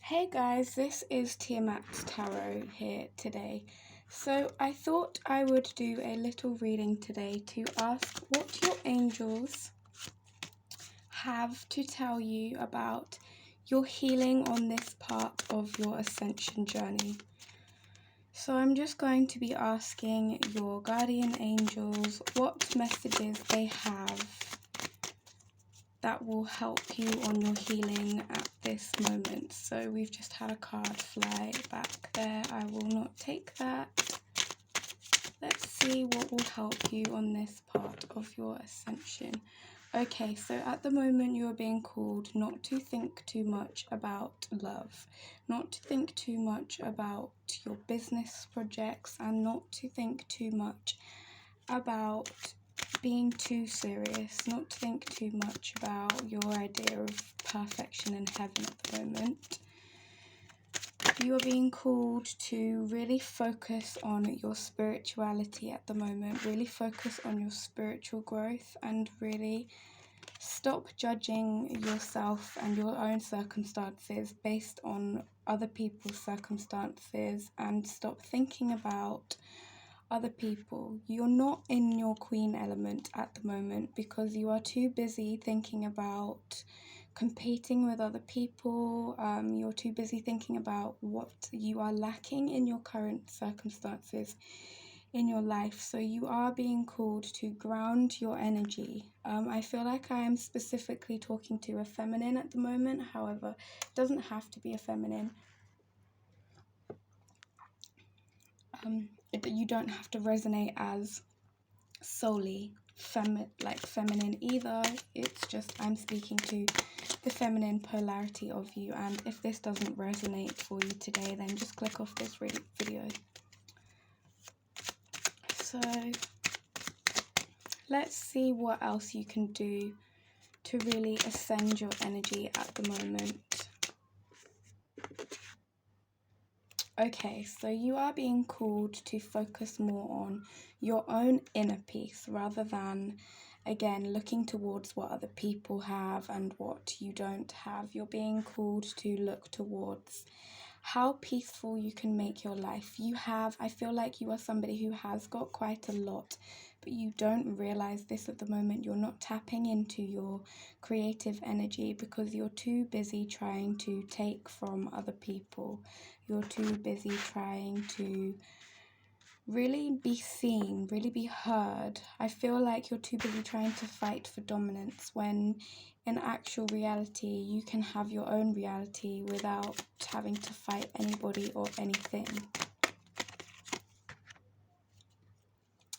Hey guys, this is Tiamat's Tarot here today. So I thought I would do a little reading today to ask what your angels have to tell you about your healing on this part of your ascension journey. So I'm just going to be asking your guardian angels what messages they have that will help you on your healing at this moment. So we've just had a card fly back there. I will not take that. Let's see what will help you on this part of your ascension. Okay, so at the moment you are being called not to think too much about love, not to think too much about your business projects, and not to think too much about being too serious, not to think too much about your idea of perfection in heaven at the moment. You are being called to really focus on your spirituality at the moment, really focus on your spiritual growth, and really stop judging yourself and your own circumstances based on other people's circumstances, and stop thinking about other people. You're not in your queen element at the moment because you are too busy thinking about competing with other people. You're too busy thinking about what you are lacking in your current circumstances in your life. So you are being called to ground your energy. I feel like I am specifically talking to a feminine at the moment. However, it doesn't have to be a feminine. You don't have to resonate as solely feminine either. It's just I'm speaking to the feminine polarity of you, and if this doesn't resonate for you today, then just click off this video. So let's see what else you can do to really ascend your energy at the moment. Okay, so you are being called to focus more on your own inner peace rather than, again, looking towards what other people have and what you don't have. You're being called to look towards how peaceful you can make your life. I feel like you are somebody who has got quite a lot, but you don't realize this at the moment. You're not tapping into your creative energy because you're too busy trying to take from other people. You're too busy trying to really be seen, really be heard. I feel like you're too busy trying to fight for dominance when in actual reality you can have your own reality without having to fight anybody or anything.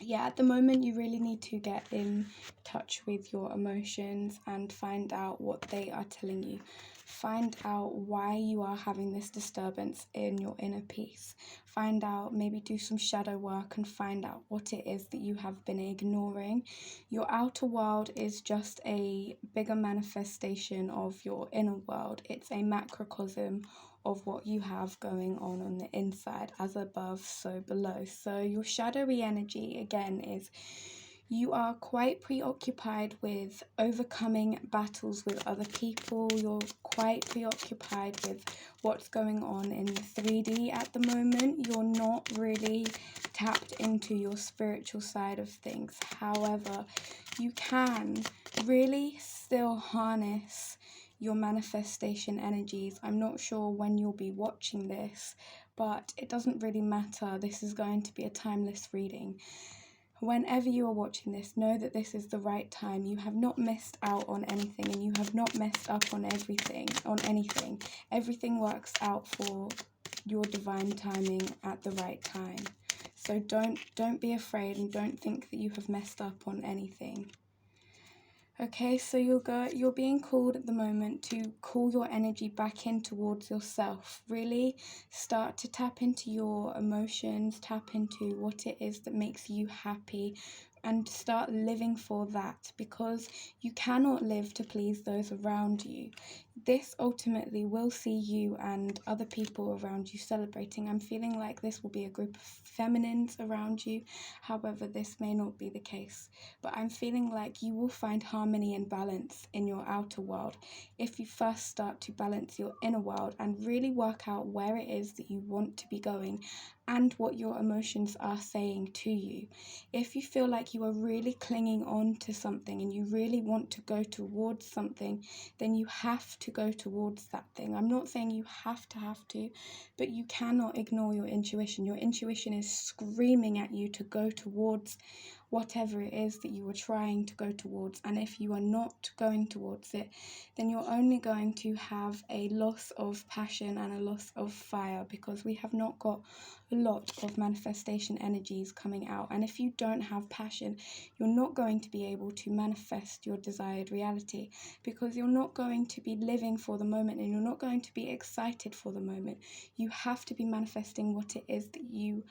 Yeah, at the moment you really need to get in touch with your emotions and find out what they are telling you. Find out why you are having this disturbance in your inner peace. Find out, maybe do some shadow work and find out what it is that you have been ignoring. Your outer world is just a bigger manifestation of your inner world. It's a macrocosm of what you have going on the inside, as above, so below. So your shadowy energy, again, is you are quite preoccupied with overcoming battles with other people. You're quite preoccupied with what's going on in the 3D at the moment. You're not really tapped into your spiritual side of things. However, you can really still harness your manifestation energies. I'm not sure when you'll be watching this, but it doesn't really matter. This is going to be a timeless reading. Whenever you are watching this, know that this is the right time. You have not missed out on anything, and you have not messed up on anything. Everything works out for your divine timing at the right time. So don't be afraid and don't think that you have messed up on anything. Okay, so you're being called at the moment to call your energy back in towards yourself. Really start to tap into your emotions, tap into what it is that makes you happy, and start living for that, because you cannot live to please those around you. this ultimately will see you and other people around you celebrating. I'm feeling like this will be a group of feminines around you. However, this may not be the case. But I'm feeling like you will find harmony and balance in your outer world if you first start to balance your inner world and really work out where it is that you want to be going and what your emotions are saying to you. If you feel like you are really clinging on to something and you really want to go towards something, then you have to go towards that thing. I'm not saying you have to, but you cannot ignore your intuition. Your intuition is screaming at you to go towards whatever it is that you are trying to go towards. And if you are not going towards it, then you're only going to have a loss of passion and a loss of fire, because we have not got a lot of manifestation energies coming out. And if you don't have passion, you're not going to be able to manifest your desired reality, because you're not going to be living for the moment and you're not going to be excited for the moment. You have to be manifesting what it is that you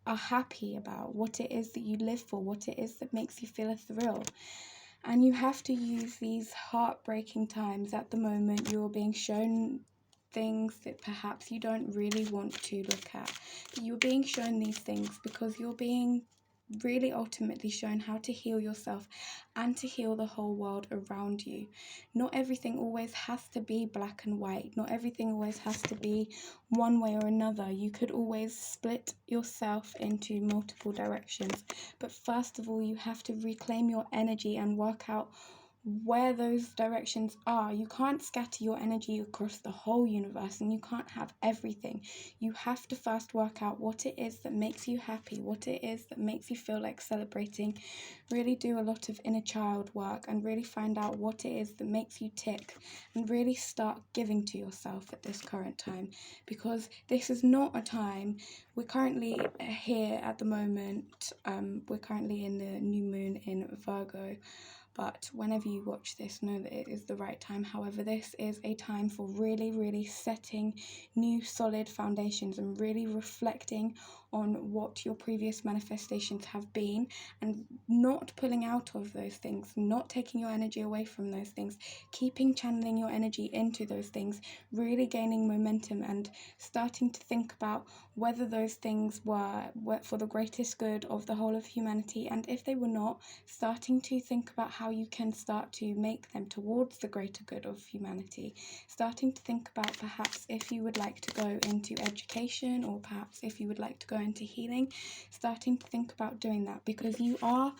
are happy about, what it is that you live for, what it is that makes you feel a thrill. And you have to use these heartbreaking times. At the moment, you're being shown things that perhaps you don't really want to look at. But you're being shown these things because you're being really ultimately shown how to heal yourself and to heal the whole world around you. Not everything always has to be black and white. Not everything always has to be one way or another. You could always split yourself into multiple directions. But first of all, you have to reclaim your energy and work out where those directions are. You can't scatter your energy across the whole universe, and you can't have everything. You have to first work out what it is that makes you happy, what it is that makes you feel like celebrating. Really do a lot of inner child work and really find out what it is that makes you tick, and really start giving to yourself at this current time, because this is not a time. We're currently here at the moment, we're currently in the new moon in Virgo. But whenever you watch this, know that it is the right time. However, this is a time for really, really setting new solid foundations and really reflecting on what your previous manifestations have been, and not pulling out of those things, not taking your energy away from those things, keeping channeling your energy into those things, really gaining momentum and starting to think about whether those things were for the greatest good of the whole of humanity, and if they were not, starting to think about how you can start to make them towards the greater good of humanity. Starting to think about perhaps if you would like to go into education, or perhaps if you would like to go into healing. Starting to think about doing that, because you are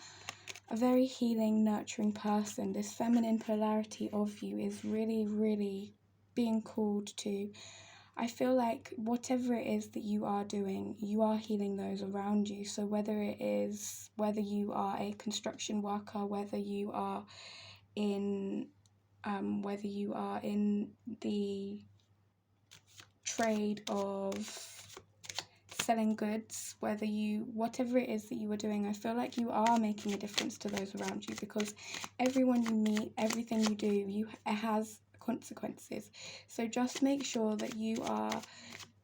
a very healing, nurturing person. This feminine polarity of you is really, really being called to. I feel like whatever it is that you are doing, you are healing those around you. So whether you are a construction worker, whether you are in the trade of selling goods, whatever it is that you are doing, I feel like you are making a difference to those around you, because everyone you meet, everything you do, it has consequences. So just make sure that you are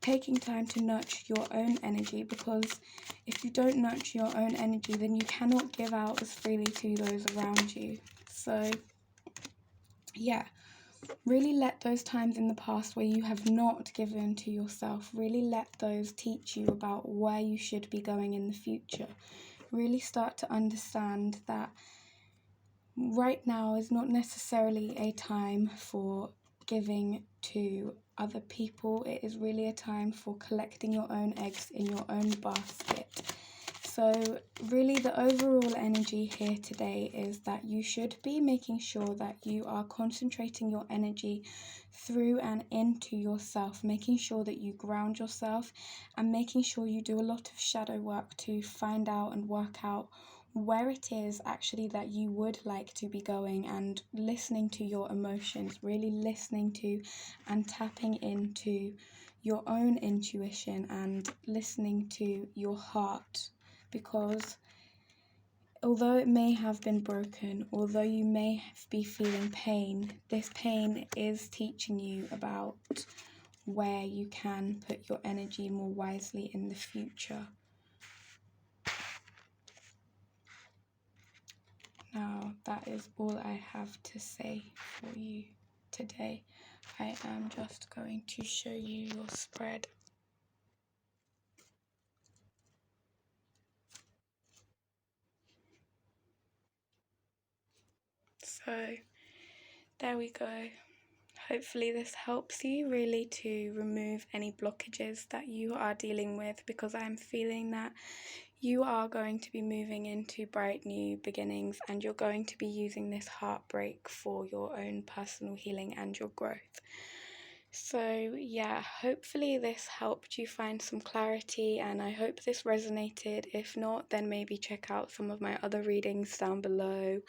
taking time to nurture your own energy, because if you don't nurture your own energy, then you cannot give out as freely to those around you. So yeah, really let those times in the past where you have not given to yourself, really let those teach you about where you should be going in the future. Really start to understand that right now is not necessarily a time for giving to other people. It is really a time for collecting your own eggs in your own basket. So really the overall energy here today is that you should be making sure that you are concentrating your energy through and into yourself, making sure that you ground yourself, and making sure you do a lot of shadow work to find out and work out where it is actually that you would like to be going, and listening to your emotions, really listening to and tapping into your own intuition and listening to your heart. Because although it may have been broken, although you may be feeling pain, this pain is teaching you about where you can put your energy more wisely in the future. Now, that is all I have to say for you today. I am just going to show you your spread. So there we go. Hopefully this helps you really to remove any blockages that you are dealing with, because I'm feeling that you are going to be moving into bright new beginnings and you're going to be using this heartbreak for your own personal healing and your growth. So yeah, hopefully this helped you find some clarity, and I hope this resonated. If not, then maybe check out some of my other readings down below.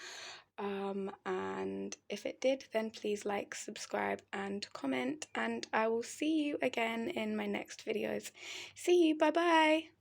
And if it did, then please like, subscribe and comment, and I will see you again in my next videos. See you, bye bye.